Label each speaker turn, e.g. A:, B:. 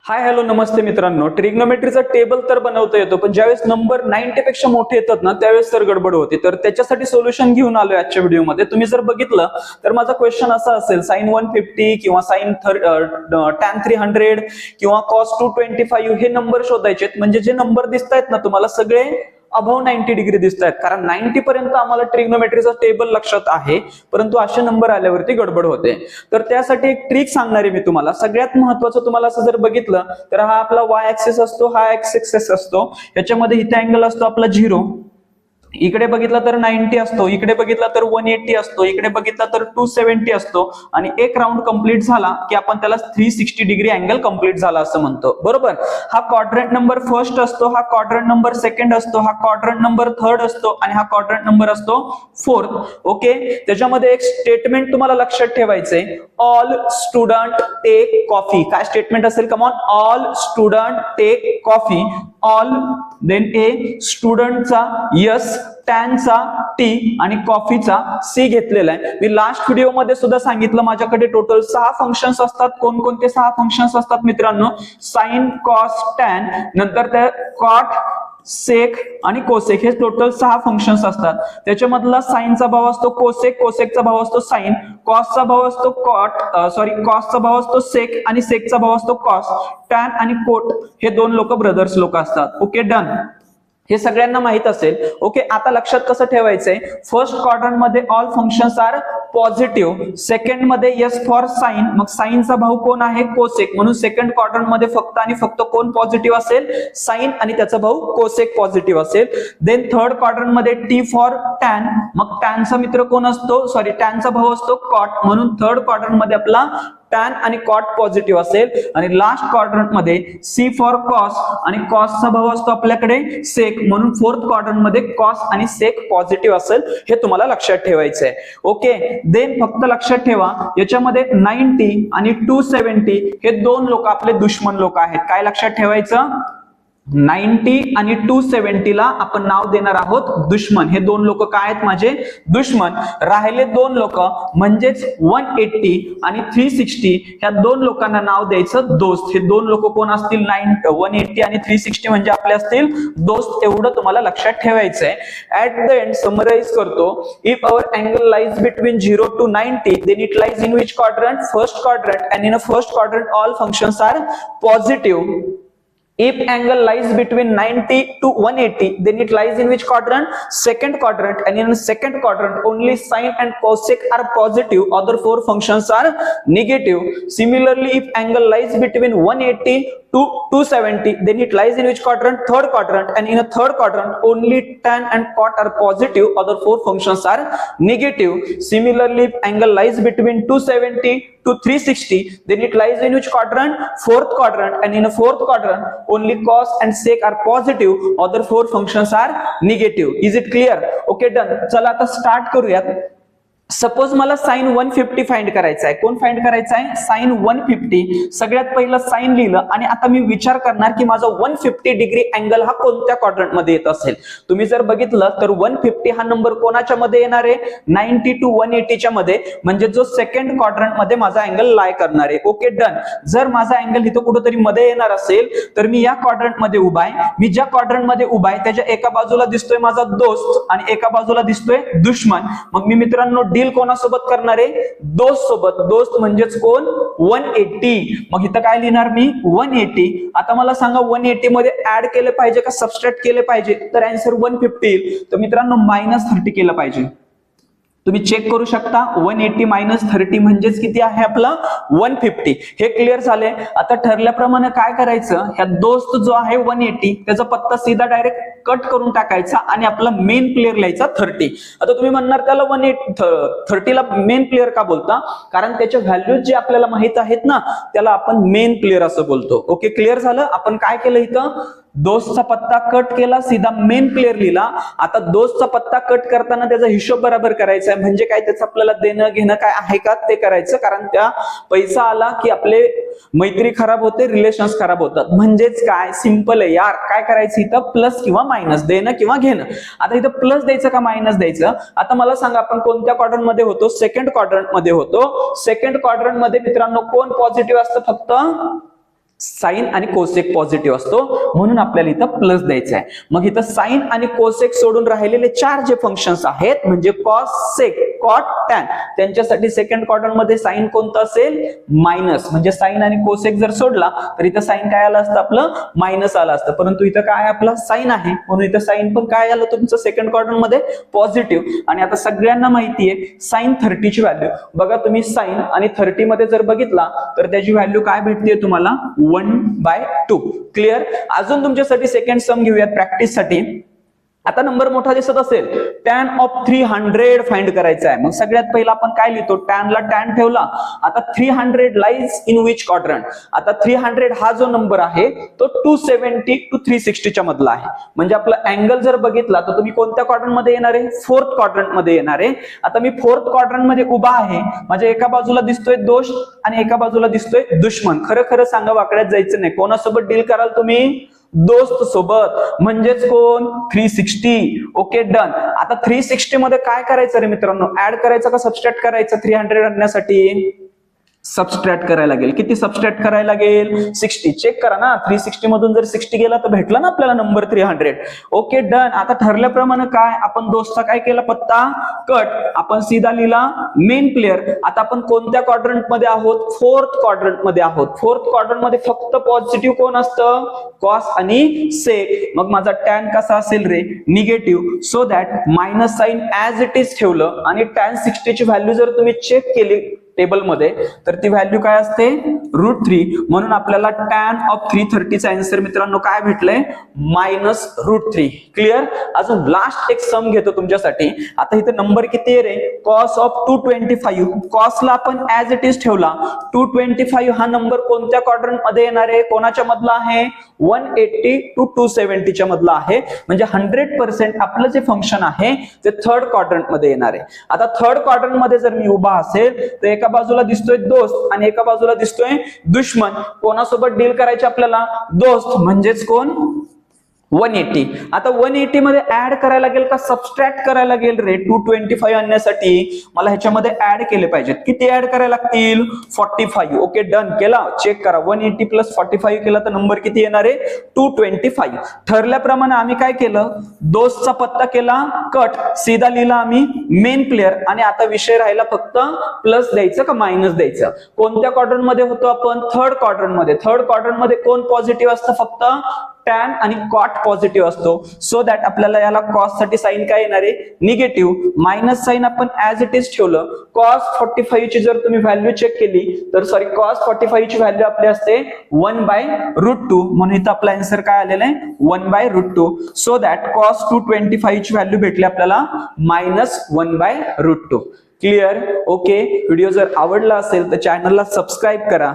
A: Hi hello नमस्ते मित्रांनो. ट्रिग्नोमेट्रीचा table तर बनवता येतो, पण ज्यावेळेस नंबर 90 पेक्षा मोठे येतात ना त्यावेळेस तर गडबड होते. तर त्याच्यासाठी सोल्युशन घेऊन आलोय आजच्या व्हिडिओमध्ये. तुम्ही जर बघितलं तर माझा क्वेश्चन असा असेल, साइन 150 किंवा साइन tan 300 किंवा कॉस 225 हे नंबर शोधायचे. म्हणजे जे नंबर दिसतायत ना तुम्हाला सगळे अबव्ह 90 डिग्री दिसत आहेत, कारण 90 पर्यंत आम्हाला ट्रिग्नोमेट्रीचा टेबल लक्षात आहे, परंतु असे नंबर आल्यावरती गडबड होते. तर त्यासाठी एक ट्रिक सांगणार आहे मी तुम्हाला. सगळ्यात महत्वाचं तुम्हाला असं जर बघितलं तर हा आपला वाय ऍक्सिस असतो, हा एक्स ऍक्सिस असतो, याच्यामध्ये इथे अँगल असतो आपला 0, इकडे बघितला तर 90 असतो, इकडे बघितला तर 180 असतो, इकडे बघितला तर 270 असतो, आणि एक राऊंड कंप्लीट झाला की आपण त्याला 360 डिग्री अँगल कंप्लीट झाला असं म्हणतो. बरोबर. हा क्वाड्रंट नंबर फर्स्ट असतो, हा क्वाड्रंट नंबर सेकंड असतो, हा क्वाड्रंट नंबर थर्ड असतो, आणि हा क्वाड्रंट नंबर असतो फोर्थ. ओके. त्याच्यामध्ये एक स्टेटमेंट तुम्हाला लक्षात ठेवायचंय, ऑल स्टुडंट टेक कॉफी. काय स्टेटमेंट असेल? Come on. All student take coffee. All then A स्टुडंटचा यस, टॅनचा टी आणि कॉफीचा सी घेतलेला आहे. मी लास्ट व्हिडिओ मध्ये सुद्धा सांगितलं माझ्याकडे टोटल 6 फंक्शन्स असतात. कोणकोणते 6 फंक्शन्स असतात मित्रांनो? साइन, कॉस, टॅन, नंतर त्या कॉट, सेक आणि कोसेक, हे टोटल 6 फंक्शन्स असतात. त्याच्यामधला साइनचा भाव असतो कोसेक, कोसेकचा भाव असतो साइन, कॉसचा भाव असतो कॉसचा भाव असतो सेक, आणि सेकचा भाव असतो कॉस. टॅन आणि कोट हे दोन लोक ब्रदर्स लोक असतात. Okay, done. हे सगळ्यांना माहित असेल. ओके. आता लक्षात कसं ठेवायचंय? फर्स्ट क्वाड्रंट मध्ये all functions are positive, second मध्ये यस फॉर साइन, मग साइनचा भाऊ कोण आहे? कोसेक, म्हणून सेकंड क्वाड्रंट मध्ये फक्त आणि फक्त कोण पॉझिटिव्ह असेल? साइन, आणि त्याचा भाऊ कोसेक पॉझिटिव्ह असेल. देन थर्ड क्वाड्रंट मध्ये टी फॉर टॅन, मग टॅनचा मित्र कोण असतो? टॅनचा भाऊ असतो कॉट, म्हणून थर्ड क्वाड्रंट मध्ये आपला टॅन आणि कॉट पॉझिटिव्ह असेल. आणि लास्ट क्वाड्रंट मध्ये सी फॉर कॉस, आणि कॉसचा भाव असतो आपल्याकडे सेक, म्हणून फोर्थ क्वाड्रंट मध्ये कॉस आणि सेक पॉझिटिव्ह असेल. हे तुम्हाला लक्षात ठेवायचंय. ओके. देन फक्त लक्षात ठेवा, याच्यामध्ये 90 आणि 270 हे दोन लोक आपले दुश्मन लोक आहेत. काय लक्षात ठेवायचं? 90 आणि 270 ला आपण नाव देणार आहोत दुश्मन. हे दोन लोक काय आहेत? माझे दुश्मन. राहिले दोन लोक, म्हणजेच 180 आणि 360, ह्या दोन लोकांना नाव द्यायचं दोस्त. हे दोन लोक कोण असतील? 180 आणि 360 म्हणजे आपले असतील दोस्त. एवढं तुम्हाला लक्षात ठेवायचंय. ऍट द एंड समराइज करतो. If our angle lies between 0 to 90, then it lies in which quadrant? First quadrant. And in a first quadrant all functions are positive. If angle lies between 90 to 180, then it lies in which quadrant? Second quadrant. And in the second quadrant, only sine and cosec are positive. Other 4 functions are negative. Similarly, if angle lies between 180 to 270, then it lies in which quadrant? Third quadrant. And in a third quadrant, only tan and cot are positive. Other 4 functions are negative. Similarly, if angle lies between 270 to 360, then it lies in which quadrant? Fourth quadrant. And in a fourth quadrant, only cos and sec are positive. Other 4 functions are negative. Is it clear? Okay, done. चला आता start करूयात. Suppose मला sign 150 find करायचा आहे. कोण find करायचा आहे? Sign 150. सगळ्यात पहिलं साइन लिहिलं, आणि आता मी विचार करणार की माझा 150 डिग्री अँगल हा कोणत्या क्वाड्रंट मध्ये येत असेल. तुम्ही जर बघितलं तर 150 हा नंबर कोणाच्या मध्ये येणार आहे? 90 to 180 च्या मध्ये, म्हणजे जो सेकंड क्वाड्रंट मध्ये माझा अँगल लाय करणार आहे. Okay, done. जर माझा अँगल इथं कुठेतरी मध्ये येणार असेल तर मी या क्वाड्रंट मध्ये उभा आहे. मी ज्या क्वाड्रंट मध्ये उभा आहे त्याच्या एका बाजूला दिसतोय माझा दोस्त आणि एका बाजूला दिसतोय दुश्मन. मग मी मित्रांनो डील कोणासोबत करणार आहे? दोस्त सोबत. दोस्त म्हणजेच कोण? 180. मग इथं काय लिहिणार मी? 180. आता मला सांगा 180 मध्ये ऍड केले पाहिजे का सबट्रॅक्ट केले पाहिजे? तर आन्सर 150 येईल. तर मित्रांनो -30 केलं पाहिजे. तुम्ही चेक करू शकता. 180 - 30 म्हणजेच किती आहे? आपला 150. हे क्लिअर झाले. आता ठरल्याप्रमाणे काय करायचं? ह्या दोस्त जो आहे 180 त्याचा पत्ता सीधा डायरेक्ट कट करून टाकायचा आणि आपला मेन प्लेयर लिहायचा 30. आता तुम्ही म्हणणार त्याला 30 ला मेन प्लेयर का बोलता? कारण त्याच्या व्हॅल्यूज जे आपल्याला माहित आहेत ना त्याला आपण मेन प्लेयर असं बोलतो. ओके, क्लिअर झालं. आपण काय केलं इथं? दोस्तचा पत्ता कट केला, सीधा मेन प्लेयर लिहिला. आता दोस्तचा पत्ता कट करताना त्याचा हिशोब बरोबर करायचा आहे. म्हणजे काय? त्याचं आपल्याला देणं घेणं काय आहे का ते करायचं. कारण त्या पैसा आला की आपले मैत्री खराब होते, रिलेशन्स खराब होतात. म्हणजेच काय? सिंपल आहे यार. काय करायचं इथं? प्लस किंवा मायनस, देणं किंवा घेणं. आता इथं प्लस द्यायचं का मायनस द्यायचं? आता मला सांगा आपण कोणत्या क्वाड्रंट मध्ये होतो? सेकंड क्वाड्रंट मध्ये होतो. सेकंड क्वाड्रंट मध्ये मित्रांनो कोण पॉझिटिव्ह असतं? फक्त साइन आणि कोसेक पॉझिटिव्ह असतो, म्हणून आपल्याला इथं प्लस द्यायचं आहे. मग इथं साइन आणि कोसेक सोडून राहिलेले 4 जे फंक्शन्स आहेत म्हणजे कॉस, सेक, कॉट, टॅन, त्यांच्यासाठी सेकंड क्वाड्रंट मध्ये साइन कोणतं असेल? मायनस. म्हणजे साइन आणि कोसेक जर सोडला तर इथं साइन काय आलं असतं? आपलं मायनस आलं असतं. परंतु इथं काय आपला साइन आहे म्हणून इथं साइन पण काय आलं तुमचं सेकंड क्वाड्रंट मध्ये? पॉझिटिव्ह. आणि आता सगळ्यांना माहिती आहे साइन 30 ची व्हॅल्यू. बघा तुम्ही साइन आणि 30 मध्ये जर बघितला तर त्याची व्हॅल्यू काय भेटते तुम्हाला? 1/2. क्लिअर. अजून तुमच्यासाठी सेकंड सम घेऊयात प्रॅक्टिस साठी. आता नंबर मोठा दिसत असेल, टॅन ऑफ 300 फाइंड करायचा आहे. मग सगळ्यात पहिला आपण काय लिहितो? टॅनला टॅन ठेवला. आता 300 लाईज इन विच क्वाड्रंट? आता 300 हा जो नंबर आहे तो 270 to 360 च्या मधला आहे. म्हणजे आपला अँगल जर बघितला तर तुम्ही कोणत्या क्वाड्रंट मध्ये येणार आहे? फोर्थ क्वाड्रंट मध्ये येणार आहे. आता मी फोर्थ क्वाड्रंट मध्ये उभा आहे, माझ्या एका बाजूला दिसतोय दोस्त आणि एका बाजूला दिसतोय दुश्मन. खरं खरं सांगा, वाकड्यात जायचं नाही. कोणासोबत डील कराल तुम्ही? दोस्त सोबत. म्हणजेच कोण? 360. Okay, done. आता 360 मध्ये काय करायचं रे मित्रांनो? ऍड करायचं का सबस्ट्रॅक्ट करायचं? 300 आणण्यासाठी सबस्ट्रॅक्ट करायला लागेल. किती सबस्ट्रॅक्ट करायला लागेल? 60. चेक करा ना, 360 मधून जर 60 गेला तर भेटला ना आपल्याला नंबर 300. Okay, done. आता ठरल्याप्रमाणे काय आपण दोस्तचा काय केला? पत्ता कट. आपण सीधा लिहिला मेन प्लेयर. आता आपण कोणत्या क्वाड्रंट मध्ये आहोत? फोर्थ क्वाड्रंट मध्ये आहोत. फोर्थ क्वाड्रंट मध्ये फक्त पॉझिटिव्ह कोण असतं? कॉस आणि सेक. मग माझा टॅन कसा असेल रे? Negative. So that minus sign as it is ठेवलं आणि टॅन 60 ची व्हॅल्यू जर तुम्ही चेक केली टेबल मध्ये तर ती व्हॅल्यू काय असते? √3. म्हणून आपल्याला टॅन ऑफ 330 चा आन्सर मित्रांनो काय भेटलंय? -√3. क्लिअर. अजून लास्ट एक सम घेतो तुमच्यासाठी. आता इथे नंबर किती आहे रे? Cos of 225. कॉसला आपण ऍज इट इज ठेवला. 225 हा नंबर कोणत्या क्वाड्रंट मध्ये येणार आहे? कोणाच्या मधला आहे? 180 to 270 च्या मधला आहे. म्हणजे 100% आपलं जे फंक्शन आहे ते थर्ड क्वाड्रंट मध्ये येणार आहे. आता थर्ड क्वाड्रंट मध्ये जर मी उभा असेल तर एका बाजूला दिसतोय दोस्त आणि एका बाजूला दिसतोय दुश्मन. कोणासोबत डील करायचे आपल्याला? दोस्त. म्हणजेच कोण? 180. आता 180 मध्ये ऍड करायला लागेल का सबस्ट्रॅक्ट करायला लागेल रे? 225 आणण्यासाठी मला ह्याच्यामध्ये ऍड केले पाहिजेत. किती ऍड करायला लागतील? 45. Okay, done. केला. चेक करा. 180 + 45 केला तर नंबर किती येणार आहे? 225. ठरल्याप्रमाणे आम्ही काय केलं? दोस्तचा पत्ता केला कट. सीधा लिहिला आम्ही मेन प्लेयर. आणि आता विषय राहिला फक्त प्लस द्यायचं का मायनस द्यायचं? कोणत्या क्वाड्रंट मध्ये होतो आपण? थर्ड क्वाड्रंट मध्ये. थर्ड क्वाड्रंट मध्ये कोण पॉझिटिव्ह असतं? फक्त टॅन आणि कॉट पॉझिटिव्ह असतो. सो दॅट आपल्याला याला कॉस साठी साइन काय येणार आहे? निगेटिव्ह. मायनस साइन आपण ऍज इट इज ठेवलं. कॉस 45 ची जर तुम्ही व्हॅल्यू चेक केली तर सॉरी कॉस 45 ची व्हॅल्यू आपली असते 1/√2. म्हणून इथं आपला आन्सर काय आलेला आहे? 1/√2. सो दॅट कॉस 225 ची व्हॅल्यू भेटली आपल्याला -1/√2. क्लिअर. ओके, व्हिडिओ जर आवडला असेल तर चॅनलला सबस्क्राईब करा.